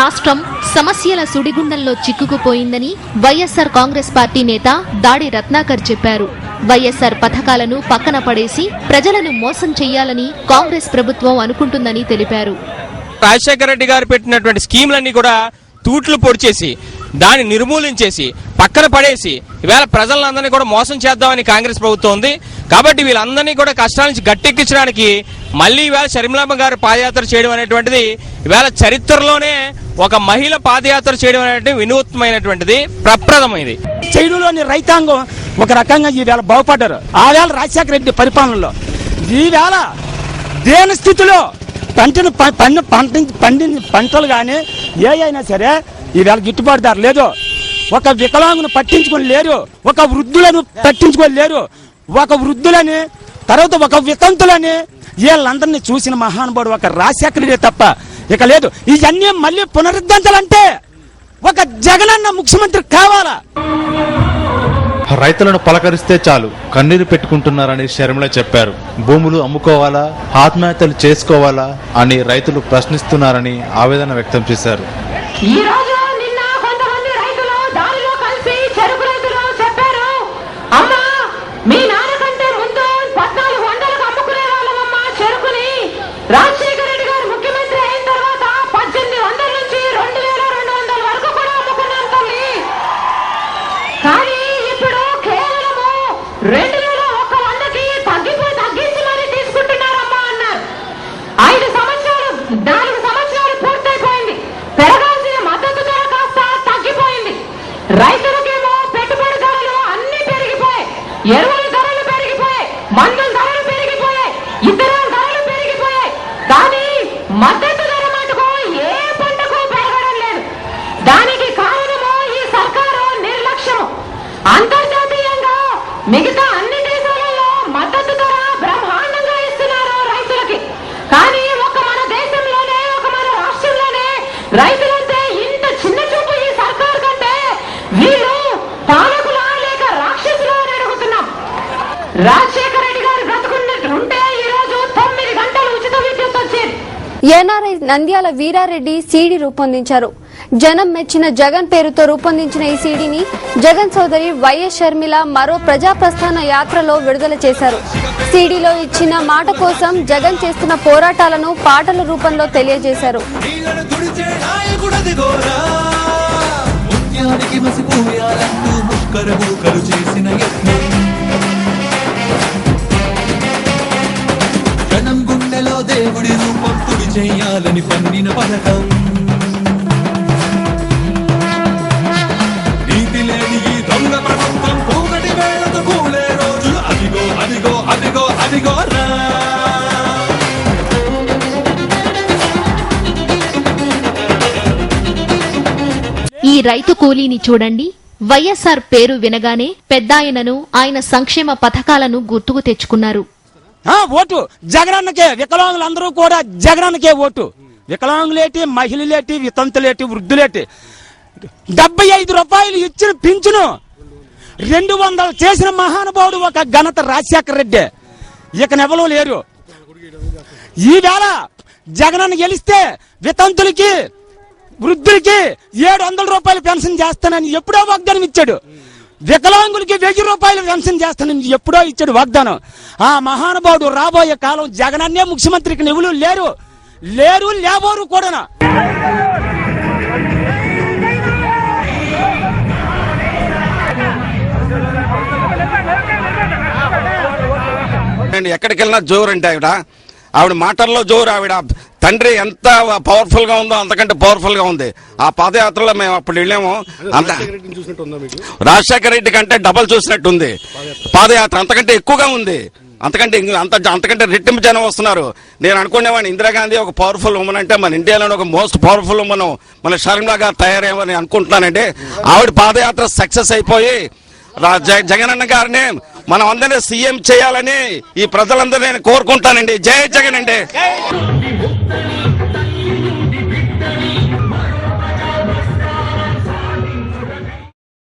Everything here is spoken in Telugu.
రాష్ట్రం సమస్యల సుడిగుండంలో చిక్కుకుపోయిందని వైఎస్సార్ కాంగ్రెస్ పార్టీ నేత దాడి రత్నాకర్ చెప్పారు. వైఎస్సార్ పథకాలను పక్కన పడేసి ప్రజలను మోసం చేయాలని కాంగ్రెస్ ప్రభుత్వం అనుకుంటుందని తెలిపారు. రాజశేఖర రెడ్డి గారు పెట్టినటువంటి స్కీములన్నీ కూడా తూట్లు పొడిచేసి దాన్ని నిర్మూలించేసి పక్కన పడేసి ఈవేళ ప్రజలందరినీ కూడా మోసం చేద్దామని కాంగ్రెస్ ప్రభుత్వం ఉంది. కాబట్టి వీళ్ళందరినీ కూడా కష్టాల నుంచి గట్టెక్కించడానికి మళ్ళీ ఈవేళ షర్మిలమ్మ గారు పాదయాత్ర చేయడం అనేటువంటిది ఈవేళ చరిత్రలోనే ఒక మహిళ పాదయాత్ర చేయడం అనేటువంటి వినూత్నమైనటువంటిది, ప్రప్రదమైంది. చైడులోని రైతాంగం ఒక రకంగా ఈవేళ బాగుపడ్డారు. ఆవేళ రాజశేఖర రెడ్డి పరిపాలనలో ఈవేళ దేని స్థితిలో పంటలు కానీ ఏ అయినా సరే ఈవేళ గిట్టుబాటు ధర లేదు. ఒక వికలాంగును పట్టించుకొని లేరు, ఒక వృద్ధులను పట్టించుకొని లేరు, ఒక వృద్ధులని తర్వాత ఒక వితంతులని వీళ్ళందరినీ చూసిన మహానుభావుడు ఒక రాజశేఖర రెడ్డి తప్ప ఇక లేదు. ఇవన్నీ మళ్ళీ పునరుద్ధరించాలంటే ఒక జగనన్న ముఖ్యమంత్రి కావాలా? రైతులను పలకరిస్తే చాలు కన్నీరు పెట్టుకుంటున్నారని షర్మిల చెప్పారు. భూములు అమ్ముకోవాలా, ఆత్మహత్యలు చేసుకోవాలా అని రైతులు ప్రశ్నిస్తున్నారని ఆవేదన వ్యక్తం చేశారు. రైతులకేమో పెట్టుబడి ధరలు అన్ని పెరిగిపోయాయి, ఎరువుల ధరలు పెరిగిపోయాయి, మందుల ధరలు పెరిగిపోయాయి, ఇతర ధరలు పెరిగిపోయాయి. కానీ మద్దతు ధర మటుకు ఏ పంటకు పెరగడం లేదు. దానికి కారణము ఈ సర్కారు నిర్లక్ష్యము. అంతర్జాతీయంగా మిగతా అన్ని దేశాలలో మద్దతు ధర బ్రహ్మాండంగా ఇస్తున్నారు రైతులకి. కానీ ఒక మన దేశంలోనే, ఒక మన రాష్ట్రంలోనే రైతులంటే ఇంత చిన్న చూపు ఈ సర్కారు కంటే వీళ్ళు పాలకులా లేక రాక్షసులు అని అడుగుతున్నాం. రాజశేఖర రెడ్డి గారు బ్రతుకున్నట్టుంటే ఈ రోజు 9 గంటలు ఉచిత విద్యుత్ వచ్చేది. ఎన్ఆర్ఐ నంద్యాల వీరారెడ్డి సీడీ రూపొందించారు. జనం మెచ్చిన జగన్ పేరుతో రూపొందించిన ఈ సీడీని జగన్ సోదరి వైఎస్ షర్మిల మరో ప్రజాప్రస్థాన యాత్రలో విడుదల చేశారు. సీడీలో ఇచ్చిన మాట కోసం జగన్ చేస్తున్న పోరాటాలను పాటల రూపంలో తెలియజేశారు. జనం గుండెలో దేవుడి రూపం తుడి చేయాలని పన్నిన పథకం, నీతి లేని ఈ దొంగ ప్రభుత్వం కూకటి వేళతో కూలే రోజులు అదిగో అదిగో అదిగో అదిగో రా. ఈ రైతు కూలీని చూడండి. వైఎస్సార్ పేరు వినగానే పెద్దాయనను, ఆయన సంక్షేమ పథకాలను గుర్తుకు తెచ్చుకున్నారు. ఓటు జగనన్నకే, వికలాంగులందరూ కూడా జగనన్నకే ఓటు. వికలాంగులేటి, మహిళలేటి, వితంతులేటి, వృద్ధులేటి 75 రూపాయలు ఇచ్చిన పింఛను 200 చేసిన మహానుభావుడు ఒక ఘనత రాజశేఖర రెడ్డి. ఇక నెవలు లేరు. ఈవేళ జగనన్న గెలిస్తే వితంతులకి, వృద్ధులకి 700 రూపాయలు పెన్షన్ చేస్తానని ఎప్పుడో వాగ్దానం ఇచ్చాడు. వికలాంగులకి 1000 రూపాయలు పెన్షన్ చేస్తానని ఎప్పుడో ఇచ్చాడు వాగ్దానం. ఆ మహానుభావుడు రాబోయే కాలం జగనన్నే ముఖ్యమంత్రికి ఎవరు లేరు, లేబోరు కూడా. ఎక్కడికి వెళ్ళినా జోరు అంటే ఆవిడ మాటల్లో జోరు. ఆవిడ తండ్రి ఎంత పవర్ఫుల్ గా ఉందో అంతకంటే పవర్ఫుల్ గా ఉంది. ఆ పాదయాత్రలో మేము అప్పుడు వెళ్ళాము. రాజశేఖర రెడ్డి కంటే డబల్ చూసినట్టుంది పాదయాత్ర, అంతకంటే ఎక్కువగా ఉంది. అంతకంటే రెట్టింపు జనం వస్తున్నారు. నేను అనుకునేవాడిని ఇందిరాగాంధీ ఒక పవర్ఫుల్ ఉమెన్ అంటే మన ఇండియాలోని ఒక మోస్ట్ పవర్ఫుల్ ఉమెన్ మన షర్మిల గారు తయారేమని అనుకుంటున్నానండి. ఆవిడ పాదయాత్ర సక్సెస్ అయిపోయి జగనన్న గారిని మనం అందరినీ సీఎం చేయాలని ఈ ప్రజలందరూ నేను కోరుకుంటానండి. జై జగన్ అండి.